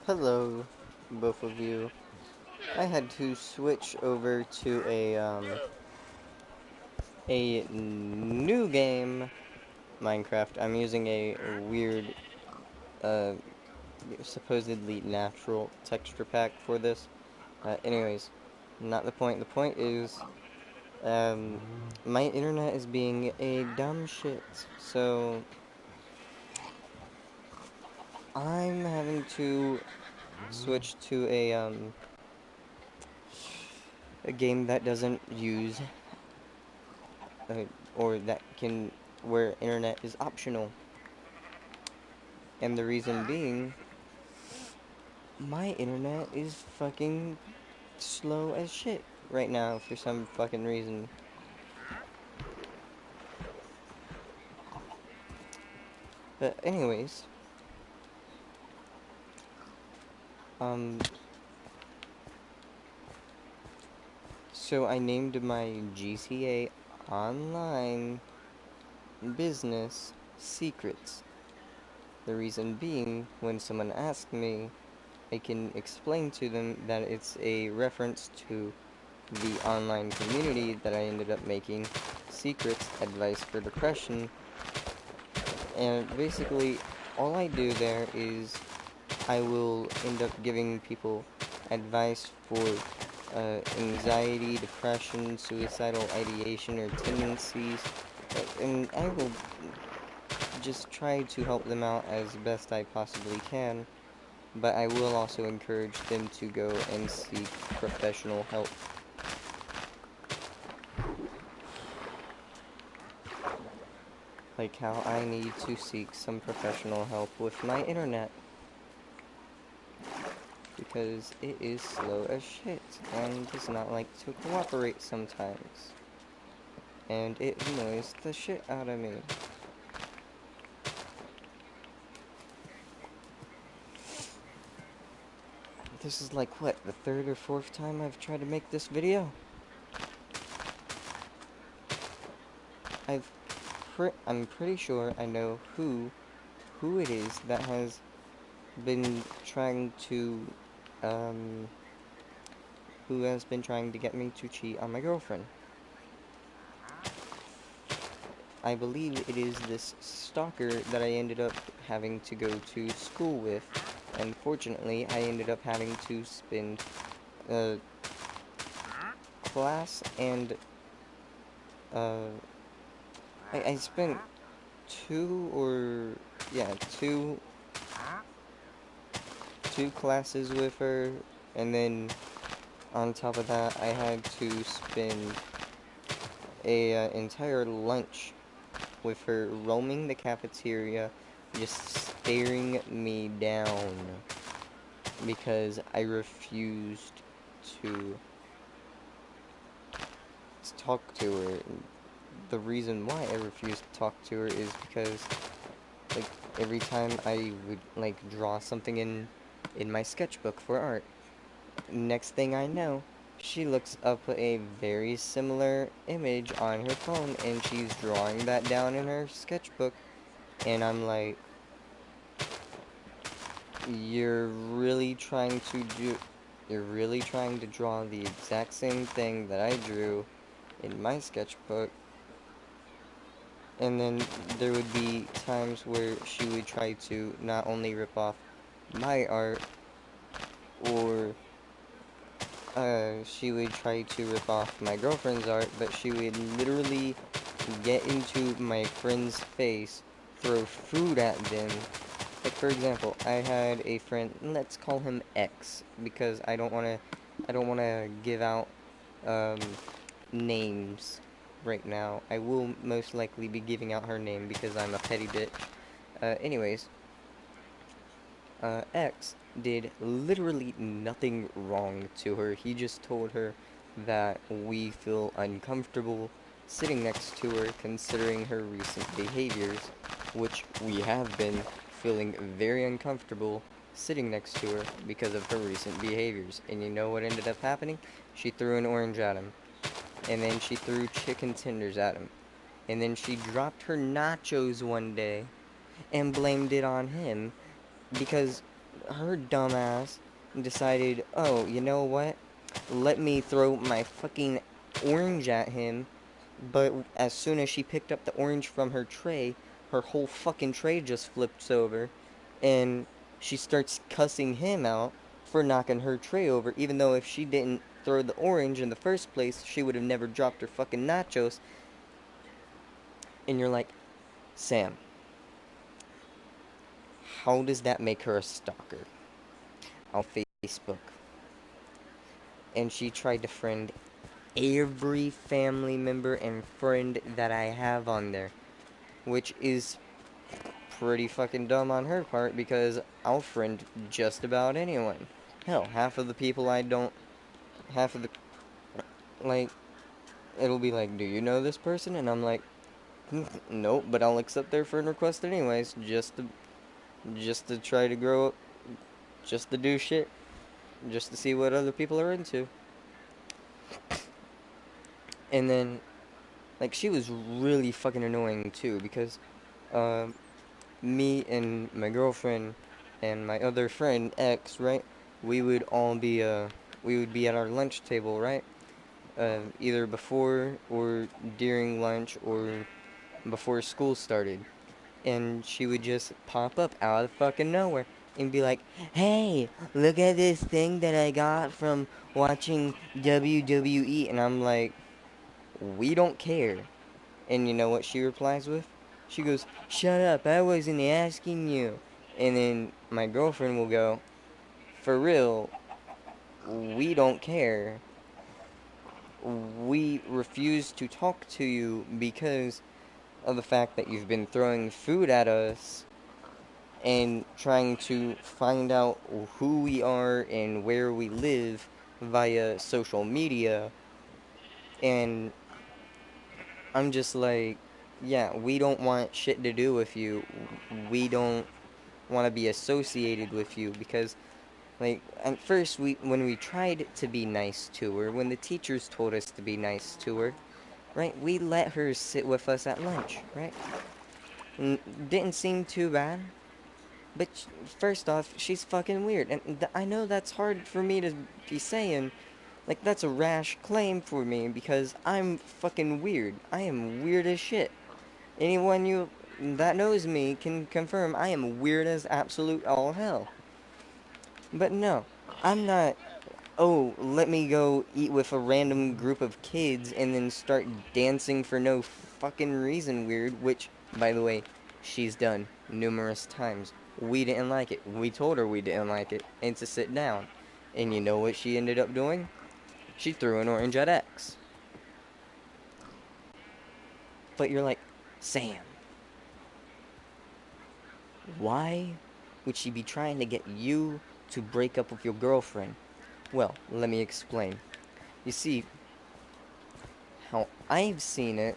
Hello, both of you. I had to switch over to a new game, Minecraft. I'm using a weird, uh, supposedly natural texture pack for this. Anyways, not the point. The point is, um, my internet is being a dumb shit. So I'm having to switch to a game that doesn't use uh, or that can where internet is optional. And the reason being, my internet is fucking slow as shit right now for some fucking reason. But anyways, um, so I named my GTA Online business Secrets. The reason being, when someone asks me, I can explain to them that it's a reference to the online community that I ended up making, Secrets Advice for Depression. And basically, all I do there is I will end up giving people advice for anxiety, depression, suicidal ideation, or tendencies. And I will just try to help them out as best I possibly can. But I will also encourage them to go and seek professional help. Like how I need to seek some professional help with my internet. Because it is slow as shit and does not like to cooperate sometimes. And it annoys the shit out of me. This is like, what, the third or fourth time I've tried to make this video? I'm pretty sure I know who it is that has been trying to, um, who has been trying to get me to cheat on my girlfriend. I believe it is this stalker that I ended up having to go to school with. Unfortunately, I ended up having to spend uh, class and uh, I spent two or yeah two classes with her, and then on top of that, I had to spend a entire lunch with her roaming the cafeteria, just staring me down because I refused to talk to her. The reason why I refused to talk to her is because, like, every time I would, like, draw something in my sketchbook for art, next thing I know, she looks up a very similar image on her phone, and she's drawing that down in her sketchbook, and I'm like, you're really trying to do, you're really trying to draw the exact same thing that I drew in my sketchbook. And then there would be times where she would try to not only rip off my art, or she would try to rip off my girlfriend's art, but she would literally get into my friend's face, throw food at them. Like, for example, I had a friend, let's call him X, because I don't wanna give out, um, names right now. I will most likely be giving out her name because I'm a petty bitch. Anyways, X did literally nothing wrong to her. He just told her that we feel uncomfortable sitting next to her considering her recent behaviors, which we have been feeling very uncomfortable sitting next to her because of her recent behaviors. And you know what ended up happening? She threw an orange at him. And then she threw chicken tenders at him. And then she dropped her nachos one day and blamed it on him because her dumbass decided, oh, you know what? Let me throw my fucking orange at him. But as soon as she picked up the orange from her tray, her whole fucking tray just flips over. And she starts cussing him out for knocking her tray over, even though if she didn't throw the orange in the first place, she would have never dropped her fucking nachos. And you're like, Sam, how does that make her a stalker? On Facebook. And she tried to friend every family member and friend that I have on there, which is pretty fucking dumb on her part because I'll friend just about anyone. Hell, half of the people I don't, half of the, like, it'll be like, do you know this person? And I'm like, nope, but I'll accept their friend request anyways, just to try to grow up, just to do shit, just to see what other people are into. And then, like, she was really fucking annoying too because, uh, me and my girlfriend and my other friend X, right? We would all be we would be at our lunch table, right? Either before or during lunch or before school started. And she would just pop up out of fucking nowhere and be like, "Hey, look at this thing that I got from watching WWE." And I'm like, "We don't care." And you know what she replies with? She goes, "Shut up, I wasn't asking you." And then my girlfriend will go, "For real, we don't care. We refuse to talk to you because of the fact that you've been throwing food at us and trying to find out who we are and where we live via social media." And I'm just like, yeah, we don't want shit to do with you. We don't want to be associated with you because, like, at first when we tried to be nice to her, when the teachers told us to be nice to her, right, we let her sit with us at lunch, right? Didn't seem too bad. But first off, she's fucking weird, and I know that's hard for me to be saying. Like, that's a rash claim for me because I'm fucking weird. I am weird as shit. Anyone you that knows me can confirm I am weird as absolute all hell. But no, I'm not. Oh, let me go eat with a random group of kids and then start dancing for no fucking reason weird, which, by the way, she's done numerous times. We didn't like it. We told her we didn't like it and to sit down. And you know what she ended up doing? She threw an orange at X. But you're like, Sam, why would she be trying to get you to break up with your girlfriend? Well, let me explain. You see, how I've seen it,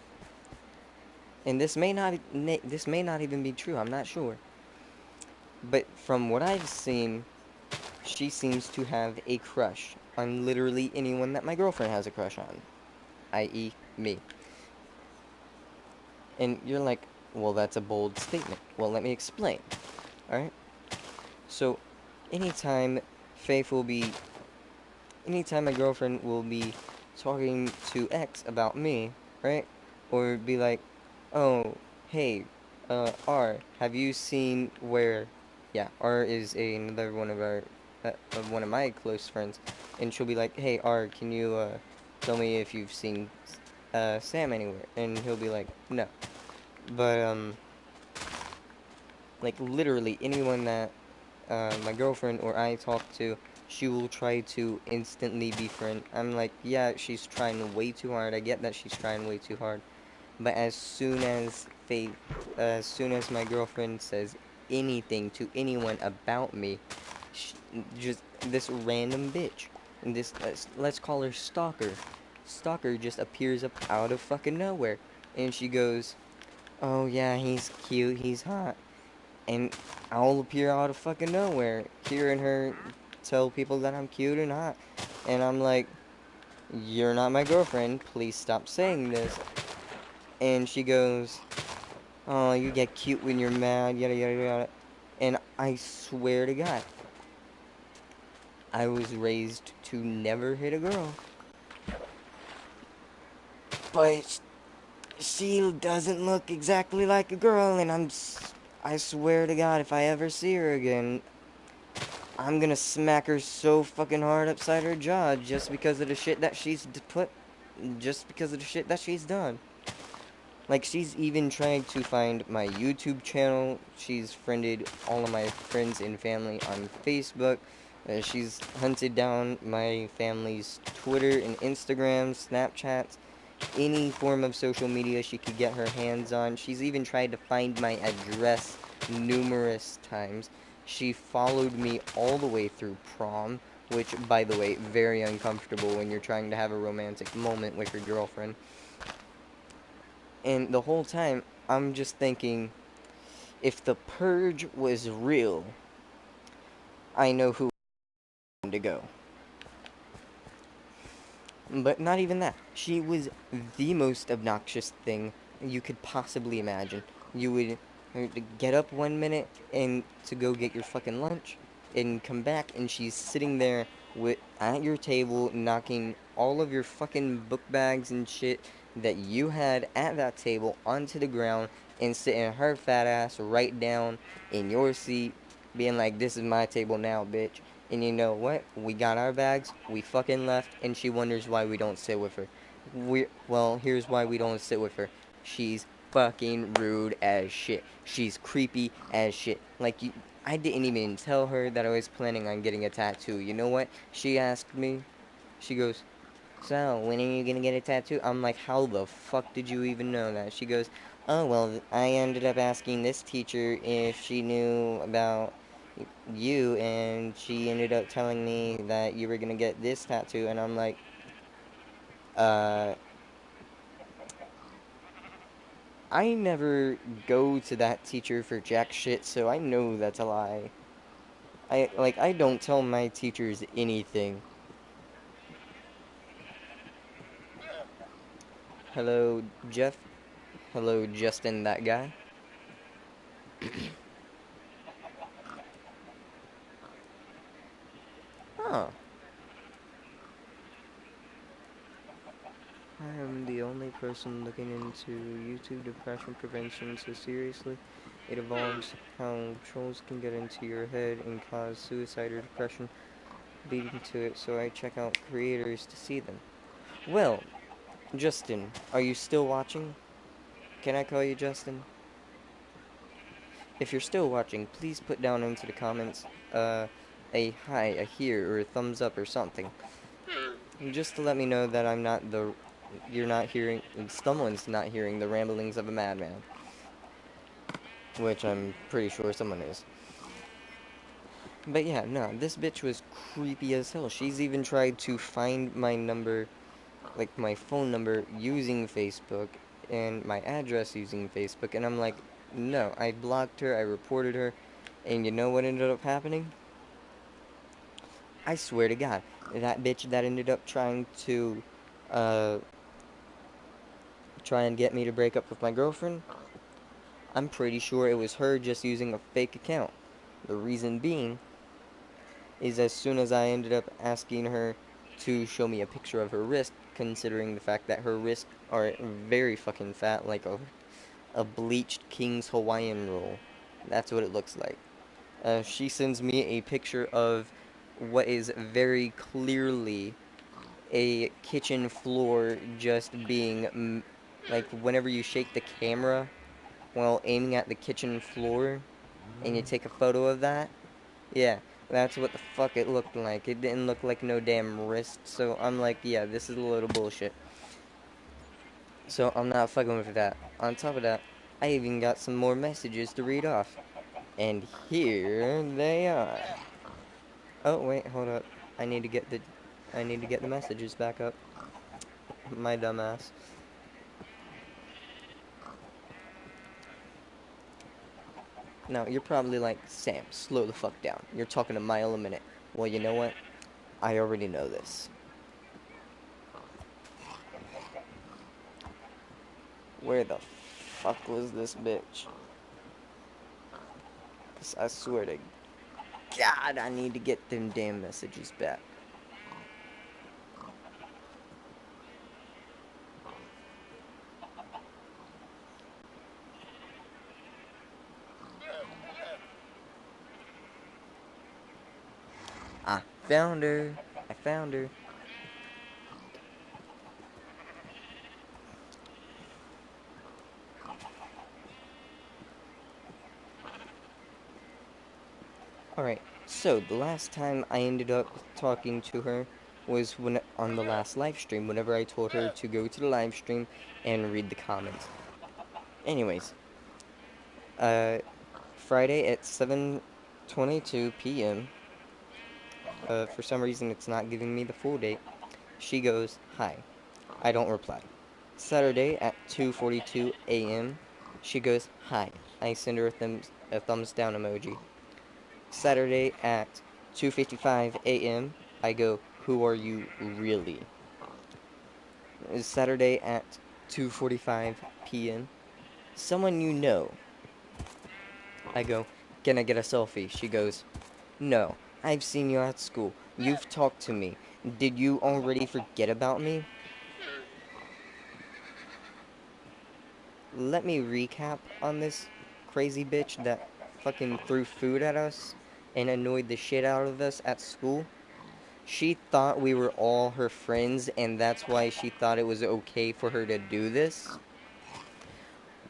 and this may not even be true. I'm not sure. But from what I've seen, she seems to have a crush on literally anyone that my girlfriend has a crush on, i.e., me. And you're like, well, that's a bold statement. Well, let me explain. All right. So, anytime Faith will be, anytime my girlfriend will be talking to X about me, right? Or be like, oh, hey, R, have you seen where, yeah, R is another one of one of my close friends, and she'll be like, hey, R, can you, tell me if you've seen, Sam anywhere? And he'll be like, no. But, like, literally anyone that my girlfriend or I talk to, she will try to instantly befriend. I'm like, yeah, she's trying way too hard. I get that she's trying way too hard. But as soon as my girlfriend says anything to anyone about me, sh just this random bitch, and this, let's call her Stalker. Stalker just appears up out of fucking nowhere, and she goes, "Oh yeah, he's cute, he's hot." And I'll appear out of fucking nowhere, hearing her tell people that I'm cute and hot. And I'm like, you're not my girlfriend, please stop saying this. And she goes, oh, you get cute when you're mad, yada yada yada. And I swear to God, I was raised to never hit a girl. But she doesn't look exactly like a girl, and I swear to God, if I ever see her again, I'm gonna smack her so fucking hard upside her jaw just because of the shit that just because of the shit that she's done. Like, she's even trying to find my YouTube channel. She's friended all of my friends and family on Facebook. She's hunted down my family's Twitter and Instagram, Snapchats, any form of social media she could get her hands on. She's even tried to find my address numerous times. She followed me all the way through prom, which, by the way, very uncomfortable when you're trying to have a romantic moment with your girlfriend. And the whole time, I'm just thinking, if the purge was real, I know who to go. But not even that. She was the most obnoxious thing you could possibly imagine. You would get up 1 minute and to go get your fucking lunch and come back and she's sitting there at your table knocking all of your fucking book bags and shit that you had at that table onto the ground and sitting her fat ass right down in your seat being like, "This is my table now, bitch." And you know what? We got our bags, we fucking left, and she wonders why we don't sit with her. Well, here's why we don't sit with her. She's fucking rude as shit. She's creepy as shit. Like, I didn't even tell her that I was planning on getting a tattoo. You know what? She asked me, she goes, "So, when are you gonna get a tattoo?" I'm like, "How the fuck did you even know that?" She goes, "Oh, well, I ended up asking this teacher if she knew about you, and she ended up telling me that you were gonna get this tattoo." And I'm like, uh, I never go to that teacher for jack shit, so I know that's a lie. I don't tell my teachers anything. Hello, Jeff. Hello, Justin, that guy. Huh. I am the only person looking into YouTube depression prevention so seriously. It involves how trolls can get into your head and cause suicide or depression leading to it, so I check out creators to see them. Well, Justin, are you still watching? Can I call you Justin? If you're still watching, please put down into the comments a hi, a here, or a thumbs up or something. Just to let me know that you're not hearing, someone's not hearing the ramblings of a madman. Which I'm pretty sure someone is. But yeah, no, this bitch was creepy as hell. She's even tried to find my number, like my phone number, using Facebook, and my address using Facebook, and I'm like, no, I blocked her, I reported her, and you know what ended up happening? I swear to God, that bitch that ended up uh, try and get me to break up with my girlfriend, I'm pretty sure it was her just using a fake account. The reason being is as soon as I ended up asking her to show me a picture of her wrist, considering the fact that her wrists are very fucking fat, like a bleached King's Hawaiian roll. That's what it looks like. She sends me a picture of what is very clearly a kitchen floor just being, like, whenever you shake the camera while aiming at the kitchen floor and you take a photo of that, yeah, that's what the fuck it looked like. It didn't look like no damn wrist. So I'm like, yeah, this is a little bullshit. So I'm not fucking with that. On top of that, I even got some more messages to read off. And here they are. Oh wait, hold up. I need to get the I need to get the messages back up. My dumbass. Now you're probably like, "Sam, slow the fuck down. You're talking a mile a minute." Well, you know what? I already know this. Where the fuck was this bitch? 'Cause I swear to God, I need to get them damn messages back. I found her. I found her. Alright, so the last time I ended up talking to her was when on the last live stream, whenever I told her to go to the live stream and read the comments. Anyways, uh, Friday at 7:22 p.m. For some reason it's not giving me the full date. She goes, "Hi." I don't reply. Saturday at 2:42 a.m. She goes, "Hi." I send her a thumbs down emoji. Saturday at 2:55 a.m. I go, "Who are you really?" Saturday at 2:45 p.m. "Someone you know." I go, "Can I get a selfie?" She goes, "No, I've seen you at school. You've talked to me. Did you already forget about me?" Let me recap on this crazy bitch that fucking threw food at us and annoyed the shit out of us at school. She thought we were all her friends, and that's why she thought it was okay for her to do this.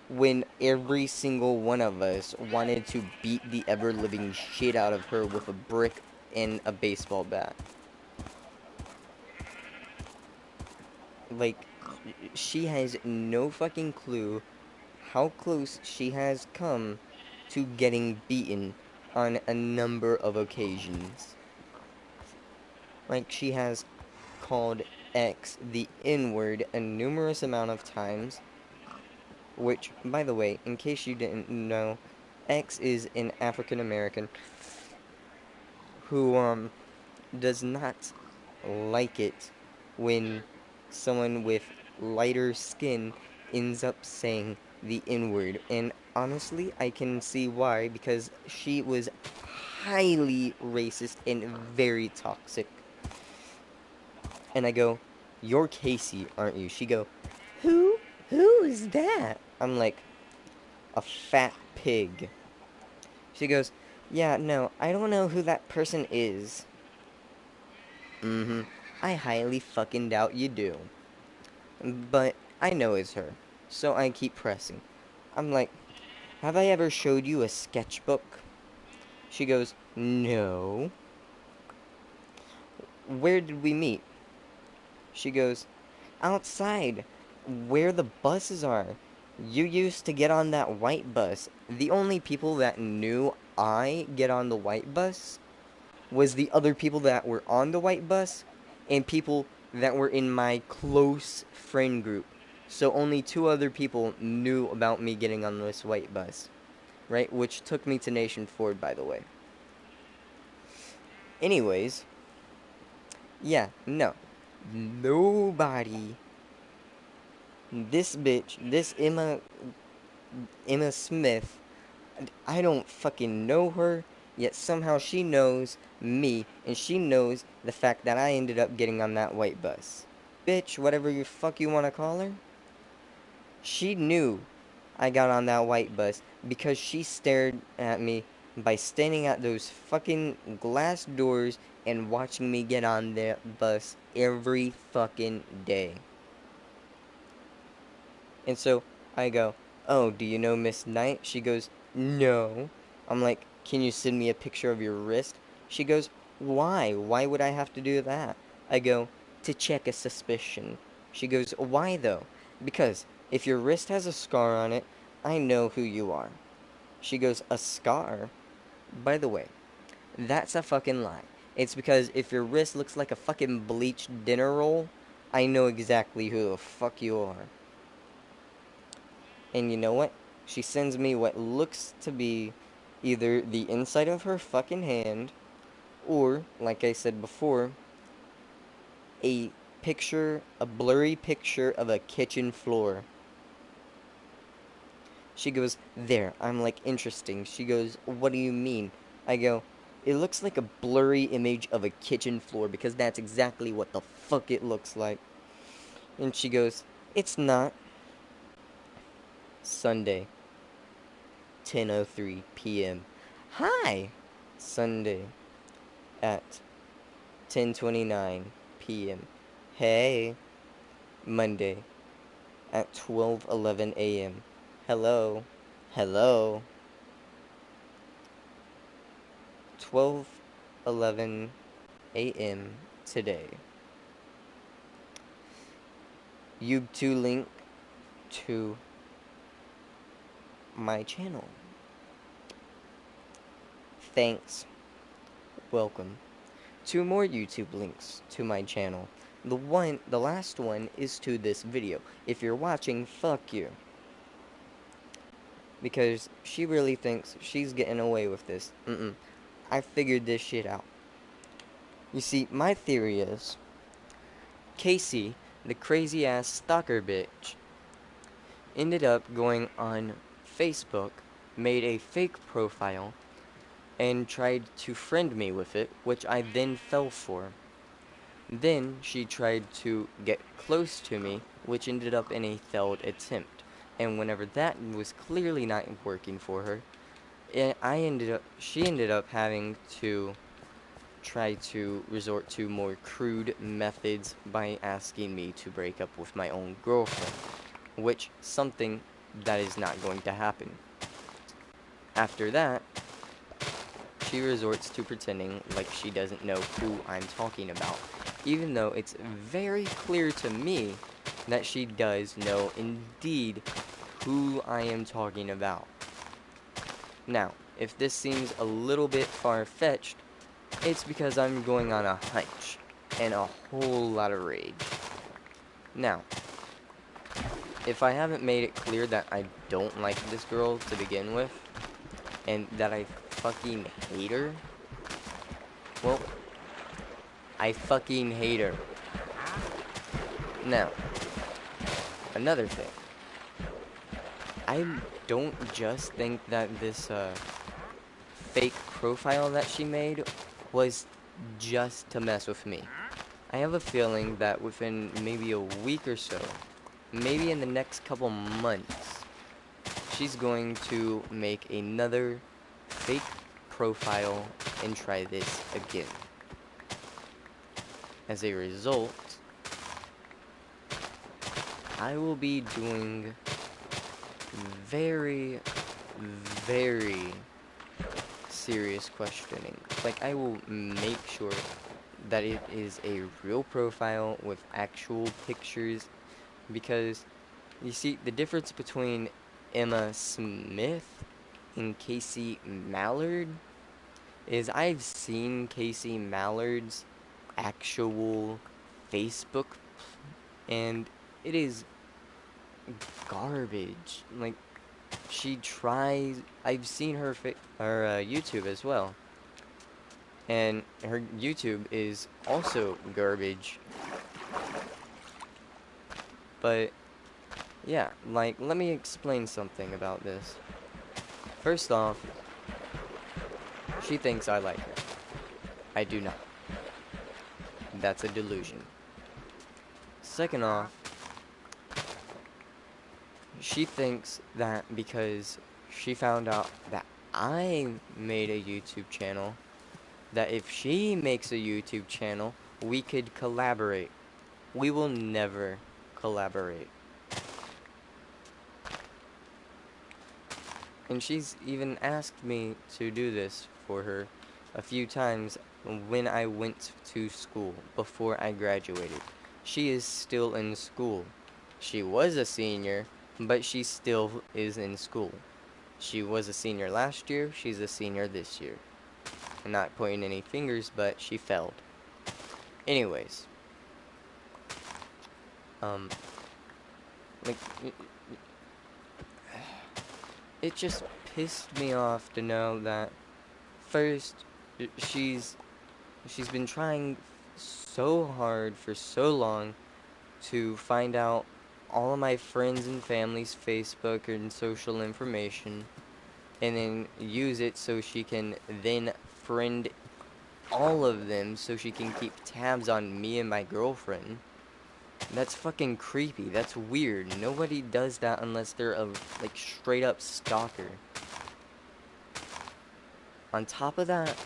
When every single one of us wanted to beat the ever-living shit out of her with a brick and a baseball bat. Like, she has no fucking clue how close she has come to getting beaten on a number of occasions. Like, she has called X the N-word a numerous amount of times, which, by the way, in case you didn't know, X is an African American who, does not like it when someone with lighter skin ends up saying the N-word. And honestly, I can see why, because she was highly racist and very toxic. And I go, "You're Casey, aren't you?" She go, "Who? Who is that?" I'm like, "A fat pig." She goes, "Yeah, no, I don't know who that person is." Mm-hmm. I highly fucking doubt you do. But I know it's her. So I keep pressing. I'm like, "Have I ever showed you a sketchbook?" She goes, "No." "Where did we meet?" She goes, "Outside, where the buses are. You used to get on that white bus." The only people that knew I get on the white bus was the other people that were on the white bus and people that were in my close friend group. So only two other people knew about me getting on this white bus, right? Which took me to Nation Ford, by the way. Anyways, yeah, no. Nobody. This bitch, this Emma Smith, I don't fucking know her, yet somehow she knows me, and she knows the fact that I ended up getting on that white bus. Bitch, whatever you fuck you wanna call her, she knew I got on that white bus because she stared at me by standing at those fucking glass doors and watching me get on that bus every fucking day. And so I go, "Oh, do you know Miss Knight?" She goes, "No." I'm like, "Can you send me a picture of your wrist?" She goes, "Why? Why would I have to do that?" I go, "To check a suspicion." She goes, "Why though?" "Because if your wrist has a scar on it, I know who you are." She goes, "A scar?" By the way, that's a fucking lie. It's because if your wrist looks like a fucking bleached dinner roll, I know exactly who the fuck you are. And you know what? She sends me what looks to be either the inside of her fucking hand, or, like I said before, a a blurry picture of a kitchen floor. She goes, "There." I'm like, "Interesting." She goes, "What do you mean?" I go, It looks like a blurry image of a kitchen floor because that's exactly what the fuck it looks like. And she goes, "It's not." Sunday, 10:03 p.m. Hi! Sunday at 10:29 p.m. Hey! Monday at 12:11 a.m. Hello? Hello? 12:11 a.m. today. YouTube link to my channel. Thanks. Welcome. 2 more YouTube links to my channel. The last one is to this video. If you're watching, fuck you. Because she really thinks she's getting away with this. I figured this shit out. You see, my theory is Casey, the crazy ass stalker bitch, ended up going on Facebook, made a fake profile, and tried to friend me with it, which I then fell for. Then she tried to get close to me, which ended up in a failed attempt. And whenever that was clearly not working for her, she ended up having to try to resort to more crude methods by asking me to break up with my own girlfriend, which something that is not going to happen. After that, she resorts to pretending like she doesn't know who I'm talking about, even though it's very clear to me that she does know indeed who I am talking about. Now, if this seems a little bit far-fetched, it's because I'm going on a hunch and a whole lot of rage. Now, if I haven't made it clear that I don't like this girl to begin with, and that I fucking hate her, well, I fucking hate her. Now, another thing. I don't just think that this fake profile that she made was just to mess with me. I have a feeling that within maybe a week or so, maybe in the next couple months, she's going to make another fake profile and try this again. As a result, I will be doing very, very serious questioning. Like, I will make sure that it is a real profile with actual pictures, because you see, the difference between Emma Smith and Casey Mallard is I've seen Casey Mallard's actual Facebook, and it is garbage. Like, she tries. I've seen her YouTube as well, and her YouTube is also garbage. But yeah, like, let me explain something about this. First off, she thinks I like her. I do not. That's a delusion. Second off, she thinks that because she found out that I made a YouTube channel, that if she makes a YouTube channel, we could collaborate. We will never collaborate. And she's even asked me to do this for her a few times when I went to school before I graduated. She is still in school. She was a senior, but she still is in school. She was a senior last year, she's a senior this year. I'm not pointing any fingers, but she failed. Anyways. Like, it just pissed me off to know that first, she's been trying so hard for so long to find out all of my friends and family's Facebook and social information, and then use it so she can then friend all of them so she can keep tabs on me and my girlfriend. That's fucking creepy. That's weird. Nobody does that unless they're a, like, straight up stalker. On top of that,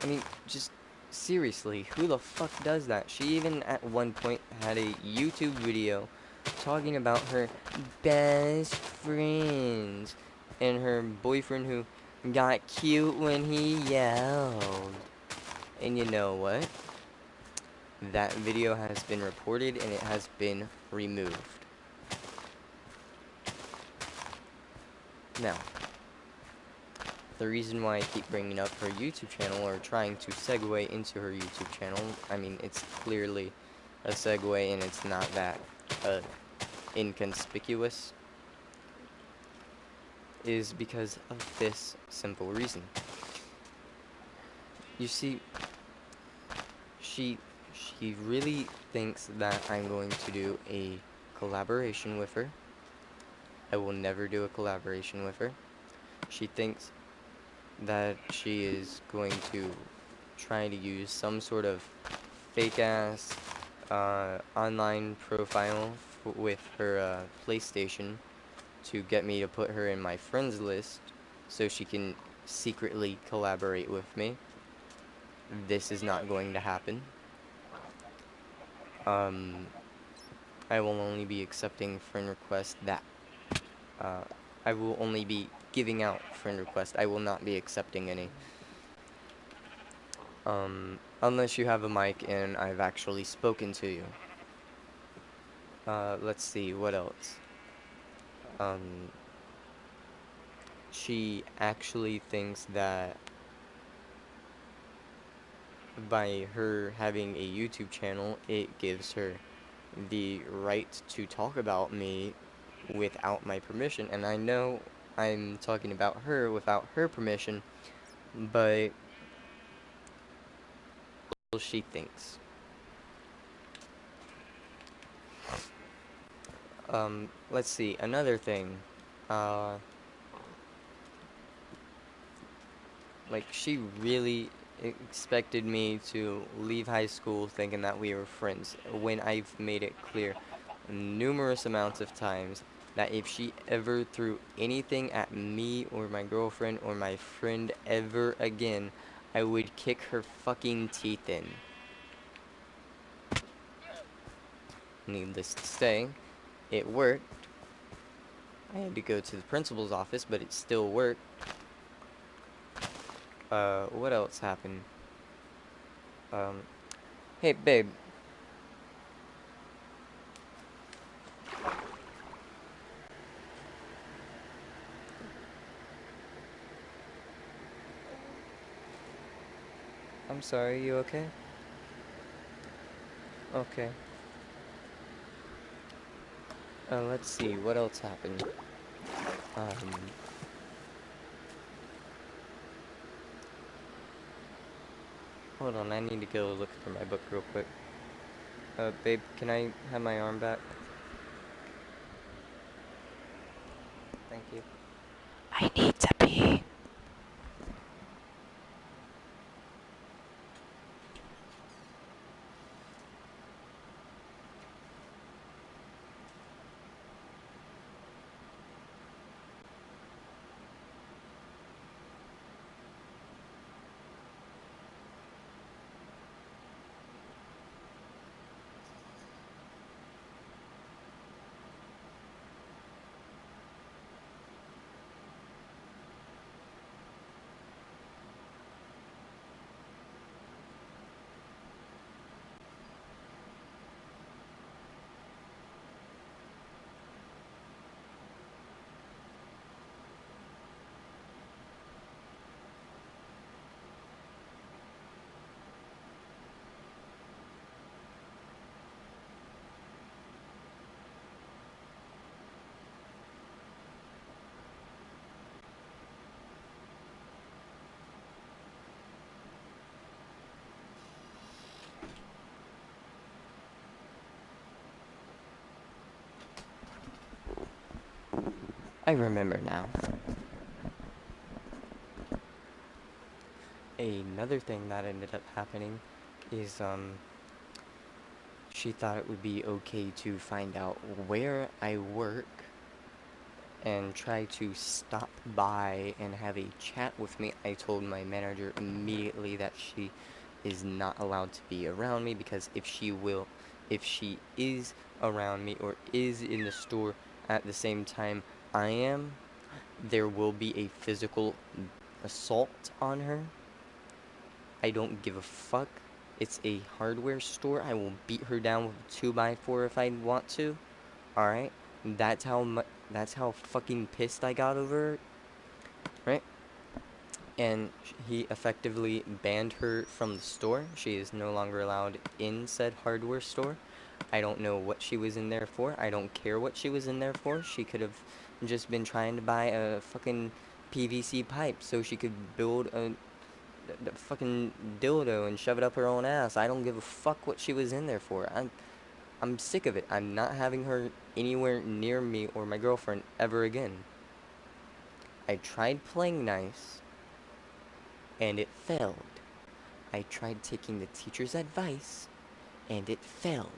I mean, just seriously, who the fuck does that? She even at one point had a YouTube video talking about her best friends and her boyfriend who got cute when he yelled. And you know what? That video has been reported and it has been removed. Now, the reason why I keep bringing up her YouTube channel, or trying to segue into her YouTube channel, I mean, it's clearly a segue and it's not that inconspicuous, is because of this simple reason. You see, she really thinks that I'm going to do a collaboration with her. I will never do a collaboration with her. She thinks that she is going to try to use some sort of fake ass online profile with her PlayStation to get me to put her in my friends list so she can secretly collaborate with me. This is not going to happen. I will only be accepting friend requests that I will only be giving out friend requests. I will not be accepting any. Unless you have a mic and I've actually spoken to you. Let's see, what else? She actually thinks that by her having a YouTube channel, it gives her the right to talk about me without my permission. And I know I'm talking about her without her permission, but she thinks. Let's see, another thing. Like, she really expected me to leave high school thinking that we were friends, when I've made it clear numerous amounts of times that if she ever threw anything at me or my girlfriend or my friend ever again, I would kick her fucking teeth in. Needless to say, it worked. I had to go to the principal's office, but it still worked. What else happened? Hey, babe. I'm sorry, you okay? Okay. Let's see, what else happened? Hold on, I need to go look for my book real quick. Babe, can I have my arm back? Thank you. I need to pee. I remember now. another thing that ended up happening is she thought it would be okay to find out where I work and try to stop by and have a chat with me. I told my manager immediately that she is not allowed to be around me, because if she is around me or is in the store at the same time I am, there will be a physical assault on her. I don't give a fuck. It's a hardware store. I will beat her down with a 2x4 if I want to. Alright? That's how fucking pissed I got over her, right? And he effectively banned her from the store. She is no longer allowed in said hardware store. I don't know what she was in there for. I don't care what she was in there for. She could have just been trying to buy a fucking PVC pipe so she could build a fucking dildo and shove it up her own ass. I don't give a fuck what she was in there for. I'm sick of it. I'm not having her anywhere near me or my girlfriend ever again. I tried playing nice, and it failed. I tried taking the teacher's advice, and it failed.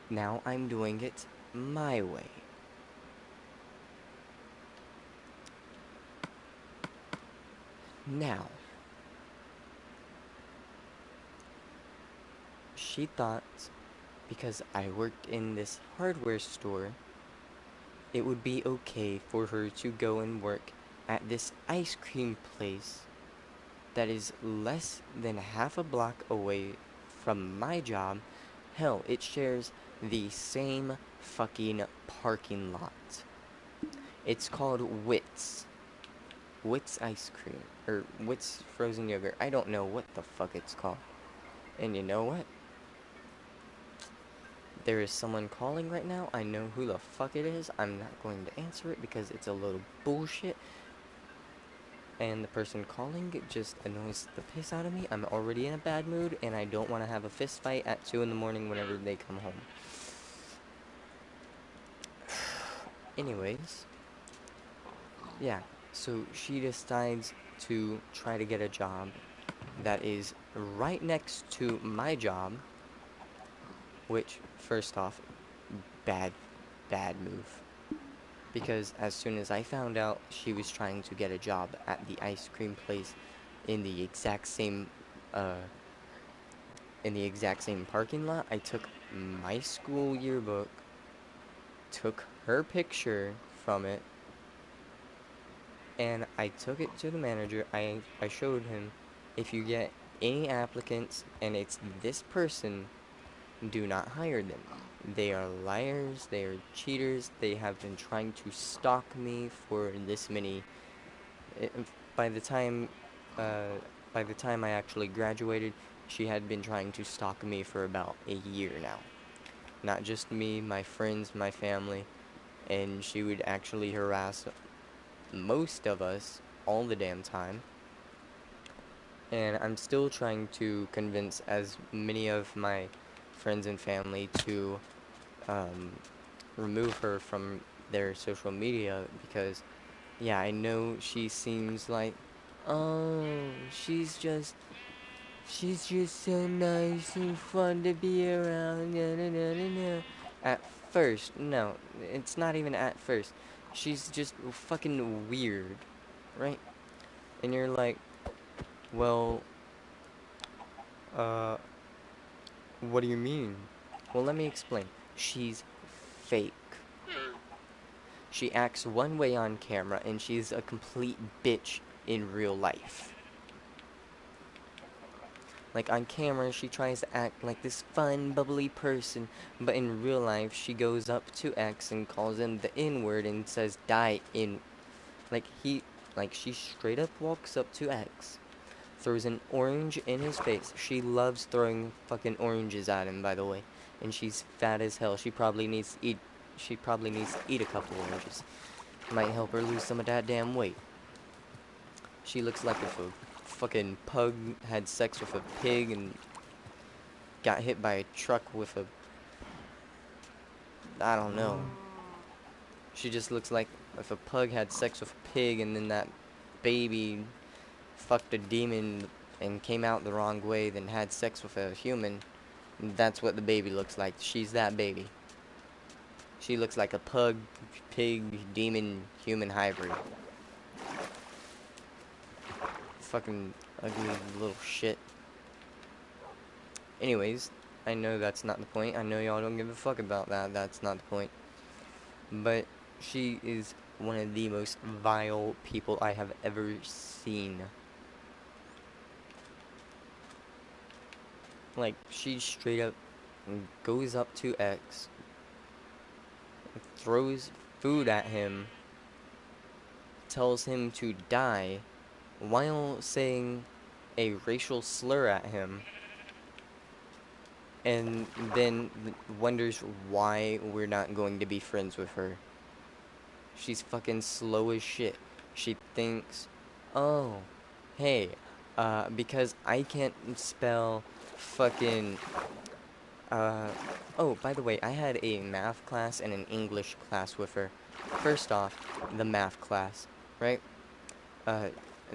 Now I'm doing it my way. Now, she thought because I worked in this hardware store, it would be okay for her to go and work at this ice cream place that is less than half a block away from my job. Hell, it shares the same fucking parking lot. It's called Wits. Wits ice cream. Or Wits frozen yogurt. I don't know what the fuck it's called. And you know what? There is someone calling right now. I know who the fuck it is. I'm not going to answer it because it's a little bullshit. And the person calling just annoys the piss out of me. I'm already in a bad mood, and I don't want to have a fist fight at 2 in the morning whenever they come home. Anyways, yeah, so she decides to try to get a job that is right next to my job, which, first off, bad, bad move. Because as soon as I found out she was trying to get a job at the ice cream place in the exact same, uh, parking lot, I took my school yearbook, took her picture from it, and I took it to the manager. I showed him, if you get any applicants and it's this person, do not hire them. They are liars, they are cheaters, they have been trying to stalk me for this many. It, by the time, uh, by the time I actually graduated, she had been trying to stalk me for about a year now. Not just me, my friends, my family, and she would actually harass most of us all the damn time. And I'm still trying to convince as many of my friends and family to um, remove her from their social media, because, yeah, I know she seems like, oh, she's just so nice and fun to be around. Na, na, na, na, na. At first, no, it's not even at first. She's just fucking weird, right? And you're like, well, uh, what do you mean? Well, let me explain. She's fake. She acts one way on camera, and she's a complete bitch in real life. Like, on camera, she tries to act like this fun, bubbly person, but in real life, she goes up to X and calls him the N-word and says, die in... Like, she straight up walks up to X, throws an orange in his face. She loves throwing fucking oranges at him, by the way. And she's fat as hell. She probably needs to eat a couple oranges. Might help her lose some of that damn weight. She looks like if a fucking pug had sex with a pig and got hit by a truck with a... I don't know. She just looks like if a pug had sex with a pig and then that baby fucked a demon and came out the wrong way, then had sex with a human, that's what the baby looks like. She's that baby. She looks like a pug, pig, demon, human hybrid. Fucking ugly little shit. Anyways, I know that's not the point. I know y'all don't give a fuck about that. That's not the point. But she is one of the most vile people I have ever seen. Like, she straight up goes up to X, throws food at him, tells him to die, while saying a racial slur at him, and then wonders why we're not going to be friends with her. She's fucking slow as shit. She thinks, oh, hey, because I can't spell fucking, uh, oh, by the way, I had a math class and an English class with her. First off, the math class, right? Uh,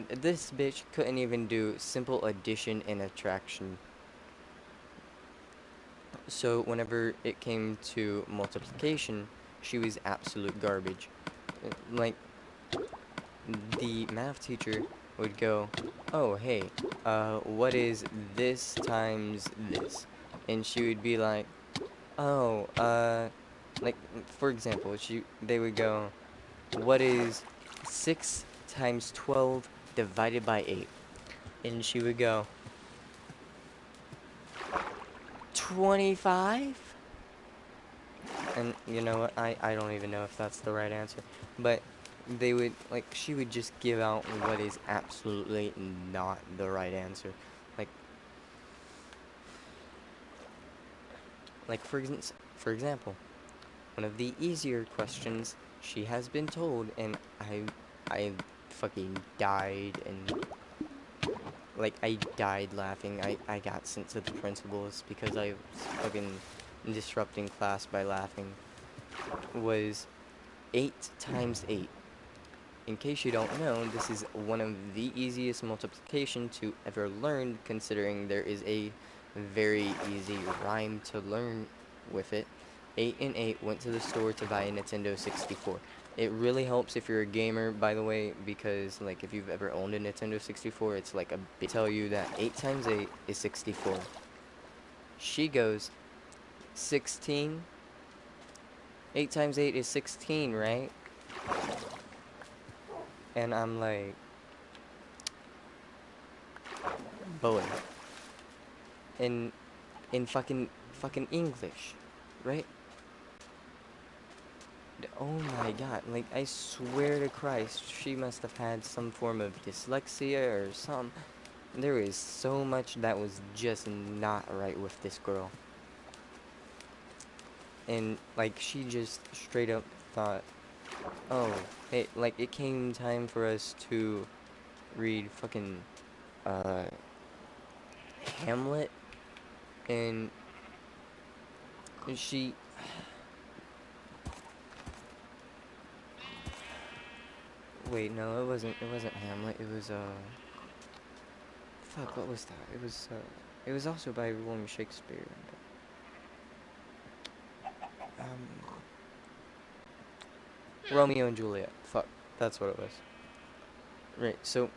this bitch couldn't even do simple addition and subtraction. So whenever it came to multiplication, she was absolute garbage. Like, the math teacher would go, oh, hey, what is this times this? And she would be like, oh, like, for example, they would go, what is 6 times 12 divided by 8? And she would go, 25? And you know what? I don't even know if that's the right answer. But they would, like, she would just give out what is absolutely not the right answer. Like, for example, one of the easier questions she has been told, and I fucking died, and, like, I died laughing. I got sent to the principals because I was fucking disrupting class by laughing, was 8 times 8. In case you don't know, this is one of the easiest multiplication to ever learn, considering there is a very easy rhyme to learn with it. 8 and 8 went to the store to buy a Nintendo 64. It really helps if you're a gamer, by the way, because, like, if you've ever owned a Nintendo 64, it's like a big tell you that 8 times 8 is 64. She goes, 16? 8 times 8 is 16, right? And I'm like, boy. In fucking English, right? Oh my god, like, I swear to Christ, she must have had some form of dyslexia or some. There is so much that was just not right with this girl. And, like, she just straight up thought, oh, hey, like, it came time for us to read fucking, uh, Hamlet, and she wait, no, it wasn't Hamlet. It was fuck, what was that? It was also by William Shakespeare. Romeo and Juliet. Fuck, that's what it was. Right. So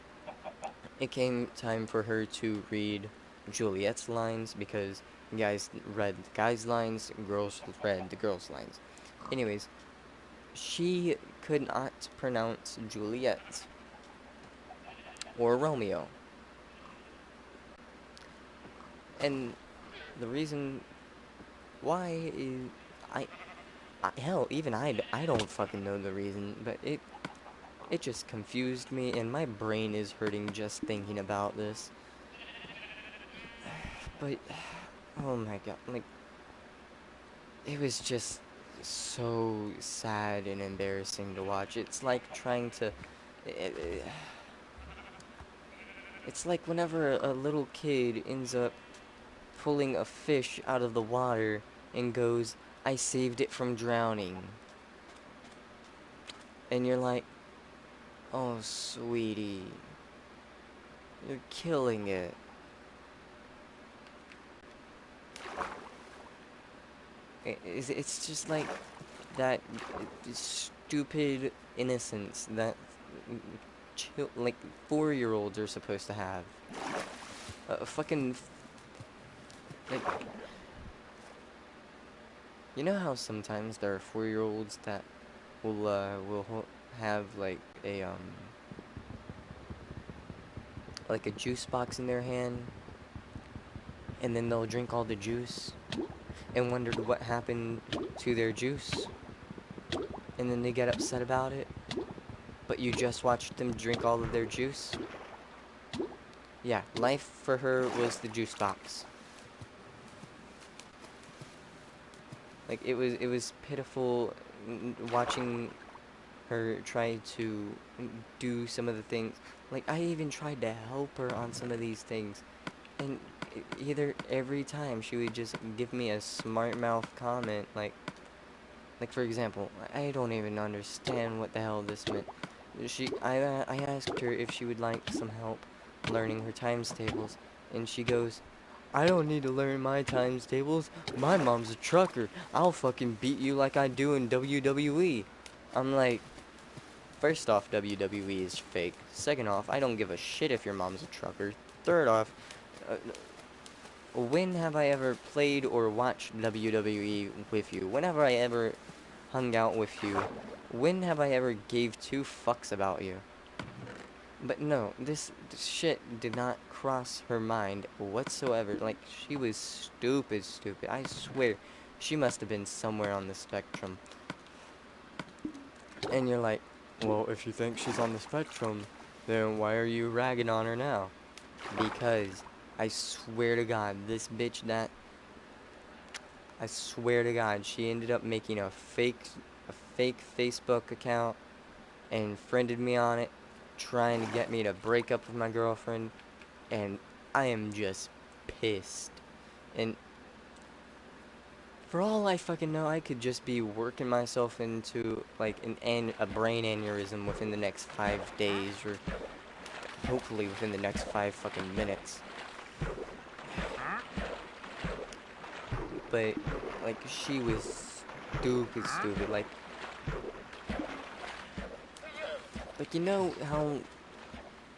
it came time for her to read Juliet's lines because guys read the guys' lines, girls read the girls' lines. Anyways, she could not pronounce Juliet or Romeo, and the reason why is I hell, even I don't fucking know the reason, but it just confused me, and my brain is hurting just thinking about this. But, oh my god, like, it was just so sad and embarrassing to watch. It's like trying to. It's like whenever a little kid ends up pulling a fish out of the water and goes, I saved it from drowning. And you're like, oh, sweetie. You're killing it. It's just like that stupid innocence that like 4-year-olds are supposed to have. Fucking like you know how sometimes there are 4-year-olds that will have like a juice box in their hand, and then they'll drink all the juice and wondered what happened to their juice, and then they get upset about it, but you just watched them drink all of their juice. Yeah, life for her was the juice box. Like it was pitiful watching her try to do some of the things. Like I even tried to help her on some of these things, and either every time she would just give me a smart mouth comment like for example, I don't even understand what the hell this meant. I asked her if she would like some help learning her times tables, and she goes, "I don't need to learn my times tables. My mom's a trucker. I'll fucking beat you like I do in WWE." I'm like, first off, WWE is fake. Second off, I don't give a shit if your mom's a trucker. Third off, uh, when have I ever played or watched WWE with you? Whenever I ever hung out with you, when have I ever gave two fucks about you? But no, this shit did not cross her mind whatsoever. Like, she was stupid, stupid. I swear, she must have been somewhere on the spectrum. And you're like, well, if you think she's on the spectrum, then why are you ragging on her now? Because I swear to God, this bitch that I swear to God, she ended up making a fake Facebook account and friended me on it, trying to get me to break up with my girlfriend, and I am just pissed. And for all I fucking know, I could just be working myself into like a brain aneurysm within the next 5 days, or hopefully within the next 5 fucking minutes. But like she was stupid, stupid. Like you know how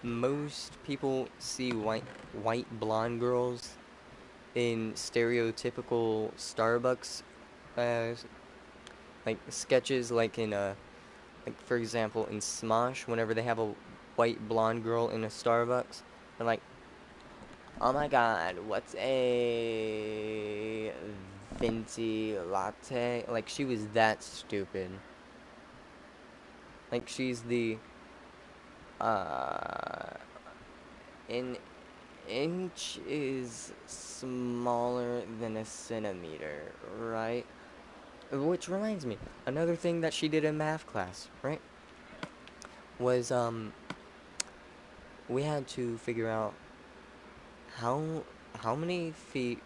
most people see white blonde girls in stereotypical Starbucks uh, like sketches, like like for example in Smosh, whenever they have a white blonde girl in a Starbucks, they're like, "Oh my God, what's a venti latte?" Like she was that stupid. Like she's the uh an inch is smaller than a centimeter, right? Which reminds me, another thing that she did in math class, right, was we had to figure out how how many feet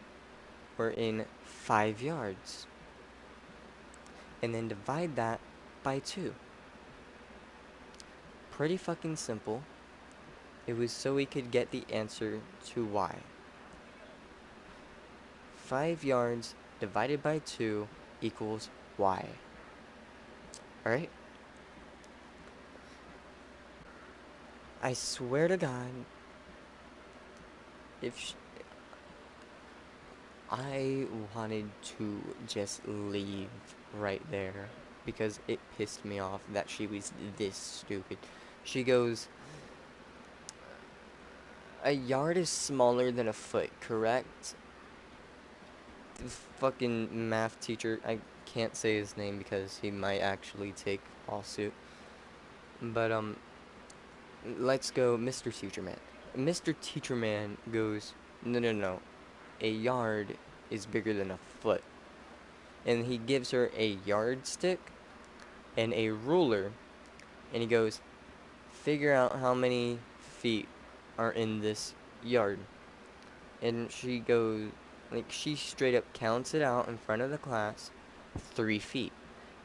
were in 5 yards, and then divide that by two. Pretty fucking simple. It was so we could get the answer to y. 5 yards divided by two equals y. Alright? I swear to God, if sh I wanted to just leave right there because it pissed me off that she was this stupid. She goes, "A yard is smaller than a foot, correct?" The fucking math teacher, I can't say his name because he might actually take lawsuit. But let's go Mr. Teacher Man. Mr. Teacher Man goes, "No, no, no. A yard is bigger than a foot." And he gives her a yardstick and a ruler, and he goes, "Figure out how many feet are in this yard." And she goes, like, she straight up counts it out in front of the class, 3 feet.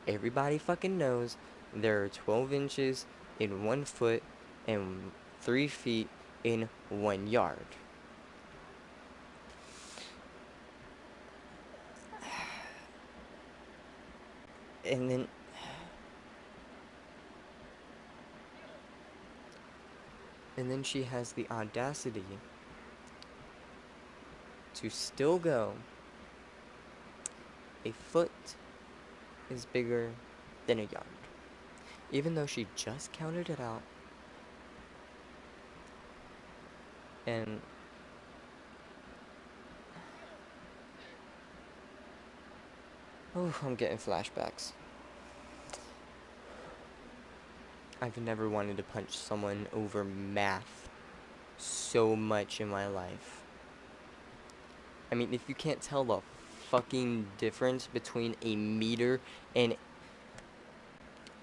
Everybody fucking knows there are 12 inches in 1 foot and 3 feet in 1 yard. And then she has the audacity to still go, a foot is bigger than a yard. Even though she just counted it out. And oh, I'm getting flashbacks. I've never wanted to punch someone over math so much in my life. I mean, if you can't tell the fucking difference between a meter and...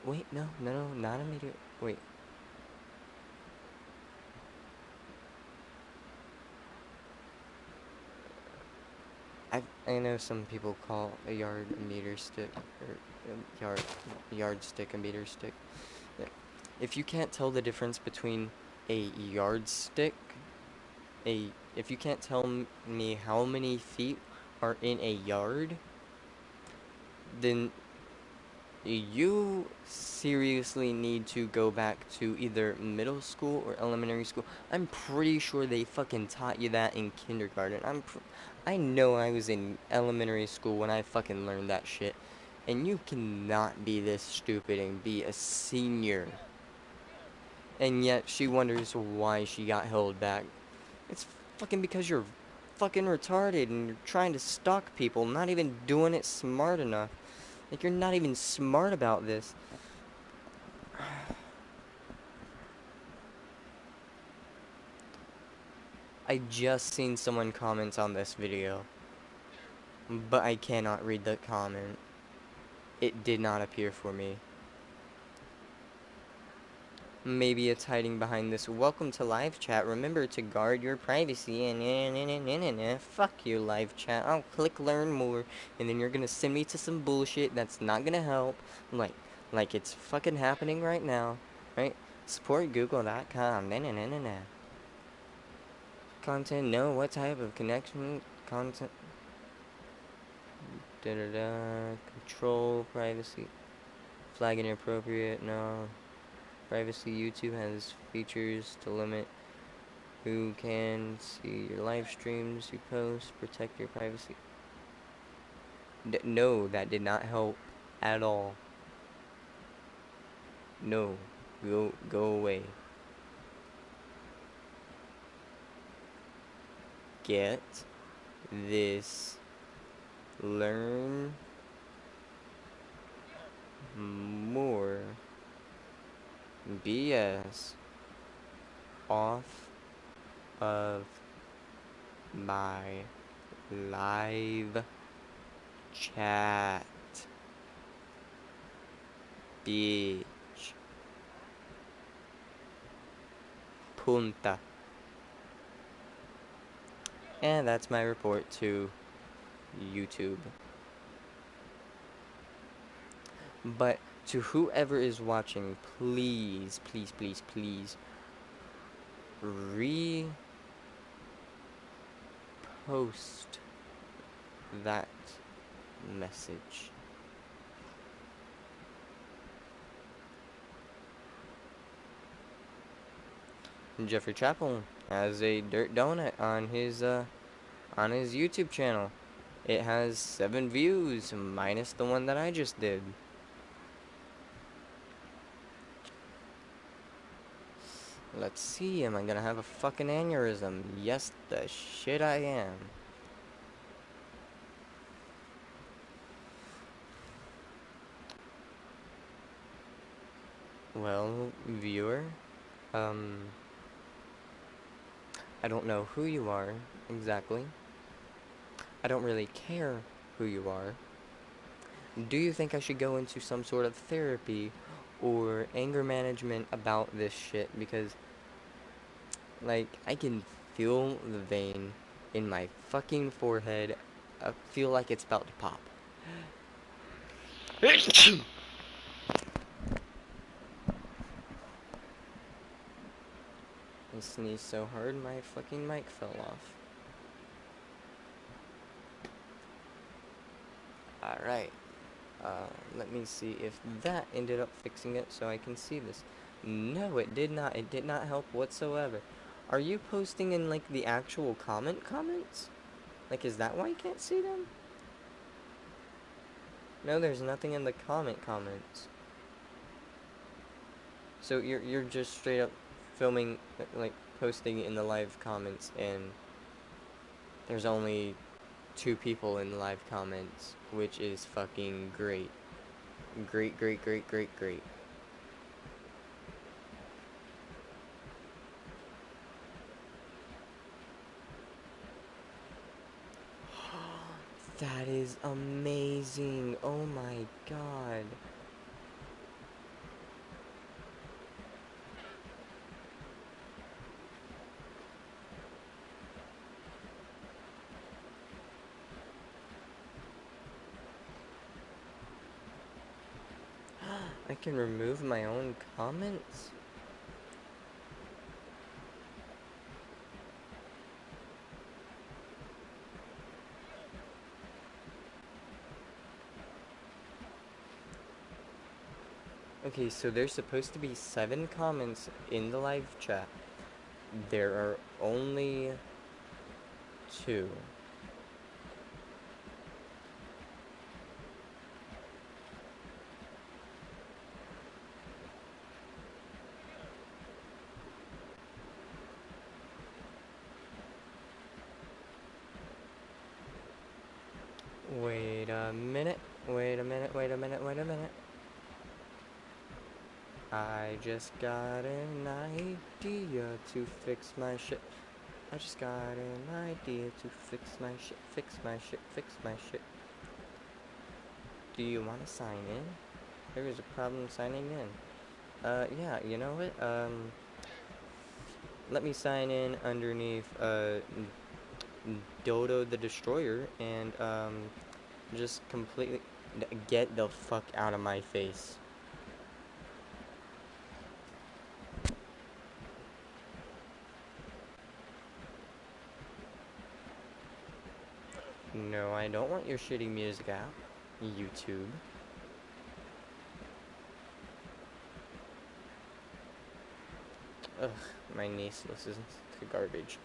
Wait, no, not a meter. Wait. I know some people call a yard a meter stick, or a yardstick a meter stick. Yeah. If you can't tell the difference between a yardstick, if you can't tell me how many feet are in a yard, then you seriously need to go back to either middle school or elementary school. I'm pretty sure they fucking taught you that in kindergarten. I know I was in elementary school when I fucking learned that shit. And you cannot be this stupid and be a senior. And yet she wonders why she got held back. It's fucking because you're fucking retarded and you're trying to stalk people, not even doing it smart enough. Like, you're not even smart about this. I just seen someone comment on this video, but I cannot read the comment. It did not appear for me. Maybe it's hiding behind this welcome to live chat. Remember to guard your privacy and fuck you, live chat. I'll click learn more and then you're gonna send me to some bullshit that's not gonna help. Like it's fucking happening right now, right? Support google.com. Content, no. What type of connection? Content. Control, privacy. Flag inappropriate, no. Privacy, YouTube has features to limit who can see your live streams you post, protect your privacy. No, that did not help at all. No, go away. Get this. Learn more BS off of my live chat, bitch. Punta. And that's my report to YouTube. But to whoever is watching, please, please, please, please repost that message. Jeffrey Chappell has a dirt donut on his YouTube channel. It has 7 views, minus the one that I just did. Let's see, am I gonna have a fucking aneurysm? Yes, the shit I am. Well, viewer, I don't know who you are, exactly. I don't really care who you are. Do you think I should go into some sort of therapy or anger management about this shit? Because, like, I can feel the vein in my fucking forehead. I feel like it's about to pop. I sneezed so hard my fucking mic fell off. Alright. Let me see if that ended up fixing it so I can see this. No, it did not. It did not help whatsoever. Are you posting in, like, the actual comments? Like, is that why you can't see them? No, there's nothing in the comments. So you're just straight up filming, like, posting in the live comments, and there's only 2 people in the live comments, which is fucking great. Great. That is amazing. Oh my god. I can remove my own comments? Okay, so there's supposed to be 7 comments in the live chat. There are only 2. Wait a minute. I just got an idea to fix my shit. I just got an idea to fix my shit. Do you want to sign in? There is a problem signing in. Yeah, you know what? Let me sign in underneath, Dodo the Destroyer, and, just completely get the fuck out of my face. No, I don't want your shitty music app, YouTube. Ugh, my niece listens to garbage.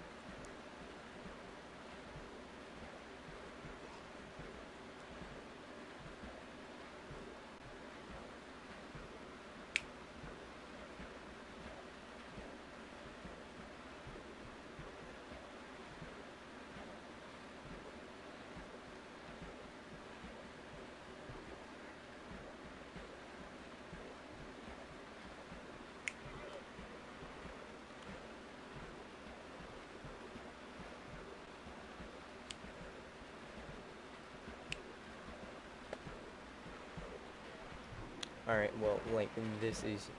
Alright, well, like, this is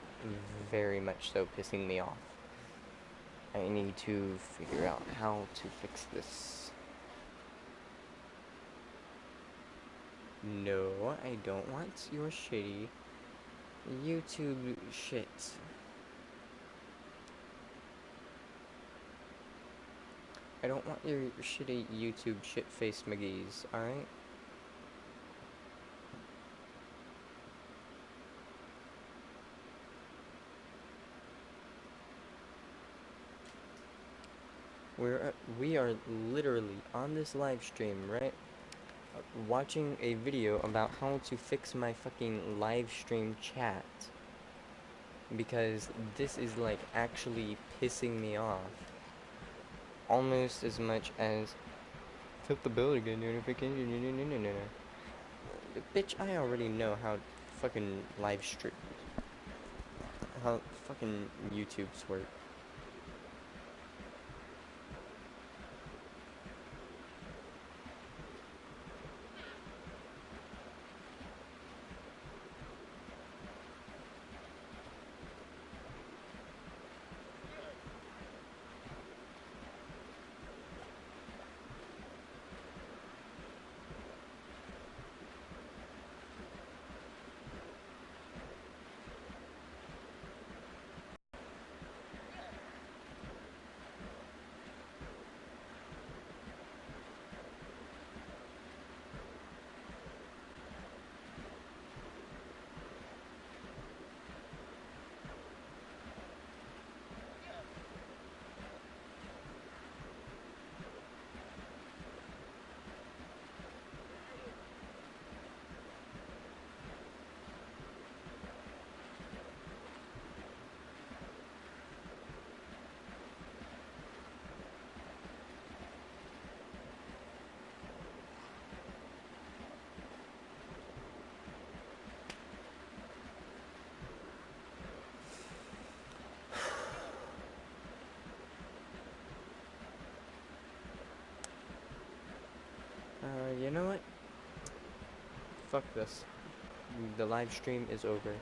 very much so pissing me off. I need to figure out how to fix this. No, I don't want your shitty YouTube shit. I don't want your shitty YouTube shit-faced McGee's, alright? We are literally on this live stream, right? Watching a video about how to fix my fucking live stream chat. Because this is, like, actually pissing me off. Almost as much as hit the bell to get notification. Bitch, I already know how fucking live stream, how fucking YouTube's work. fuck this. The live stream is over.